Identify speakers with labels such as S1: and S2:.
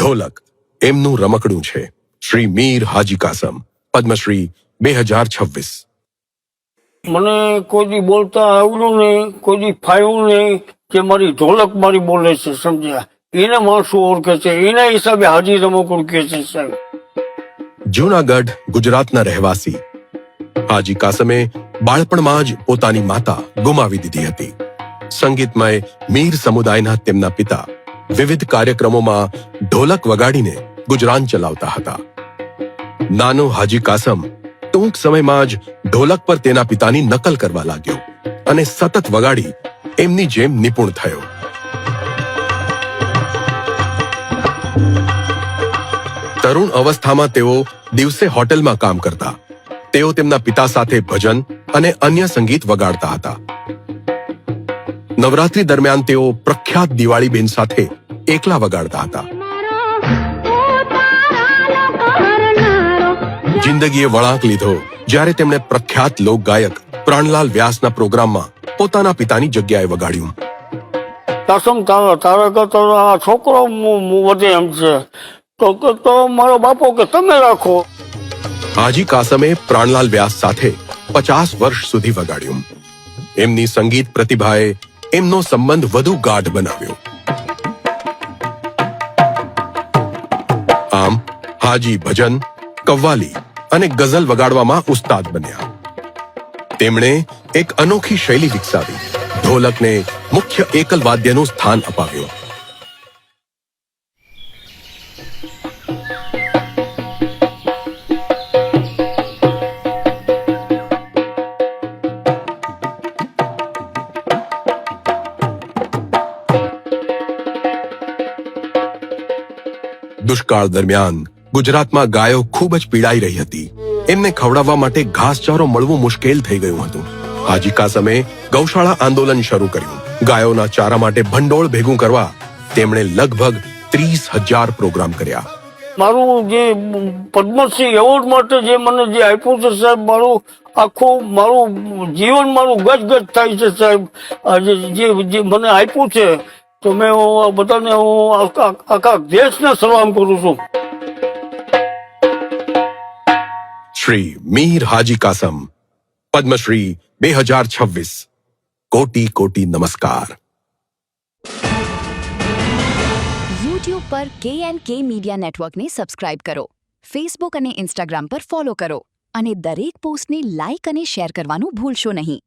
S1: ઢોલક એમનું રમકડું છે. શ્રી મીર હાજી કાસમ, પદ્મશ્રી 2026.
S2: મને કોઈ દી બોલતા આવડ્યું નહીં, કોઈ દી ફાવ્યું નહીં કે મારી ઢોલક મારી બોલે છે, સમજ્યા? એને માણસો ઓળખે છે, એના હિસાબે હાજી રમકડું કહે છે સાહેબ.
S1: જૂનાગઢ ગુજરાતના રહેવાસી હાજી કાસમે બાળપણમાં જ પોતાની માતા ગુમાવી દીધી હતી. સંગીતમય મીર સમુદાયના તેમના પિતા વિવિધ કાર્યક્રમોમાં ઢોલક વગાડીને ગુજરાન ચલાવતા હતા. નાનો હાજી કાસમ ટૂંક સમયમાં જ ઢોલક પર તેના પિતાની નકલ કરવા લાગ્યો અને સતત વગાડી એમની જેમ નિપુણ થયો. તરુણ અવસ્થામાં તેઓ દિવસે હોટેલમાં કામ કરતા. તેઓ તેમના પિતા સાથે ભજન અને અન્ય સંગીત વગાડતા હતા. નવરાત્રી દરમિયાન તેઓ પ્રખ્યાત દિવાળીબેન સાથે એકલા વગાડતા હતા. જિંદગીએ વળાંક લીધો જ્યારે તેમણે પ્રખ્યાત લોકગાયક પ્રાણલાલ વ્યાસના પ્રોગ્રામમાં પોતાના પિતાની જગ્યાએ વગાડ્યું.
S2: કાસમ તારા કરતા આ છોકરો વધે એમ છે, તો મારો બાપો કે તમે રાખો.
S1: હાજી કાસમે પ્રાણલાલ વ્યાસ સાથે 50 વર્ષ સુધી વગાડ્યું. એમની સંગીત પ્રતિભાએ એમનો સંબંધ વધુ ગાઢ બનાવ્યો. આમ હાજી ભજન, કવ્વાલી અને ગઝલ વગાડવામાં ઉસ્તાદ બન્યા. તેમણે એક અનોખી શૈલી વિકસાવી, ઢોલકને મુખ્ય એકલ વાદ્યનું સ્થાન અપાવ્યું. દુષ્કાળ દરમિયાન ગુજરાતમાં ગાયો ખૂબ જ પીડાઈ રહી હતી. એમને ખવડાવવા માટે ઘાસચારો મળવું મુશ્કેલ થઈ ગયું હતું. હાજી કાસમે ગૌશાળા આંદોલન શરૂ કર્યું. ગાયોના ચારા માટે ભંડોળ ભેગું કરવા તેમણે લગભગ 30,000 પ્રોગ્રામ કર્યા.
S2: મારું જે પદ્મશ્રી એવોર્ડ માટે જે મને જે આપ્યું છે સાહેબ, મારું આખું જીવન મારું ગજગજ થાય છે સાહેબ. જે મને આપ્યું છે તો મેં બધાને આખા દેશને સલામ કરું છું.
S1: શ્રી મીર હાજી કાસમ, પદ્મશ્રી 2026. કોટી કોટી નમસ્કાર.
S3: YouTube પર K&K મીડિયા નેટવર્કને સબસ્ક્રાઇબ કરો, ફેસબુક અને ઇન્સ્ટાગ્રામ પર ફોલો કરો અને દરેક પોસ્ટને લાઇક અને શેર કરવાનું ભૂલશો નહીં.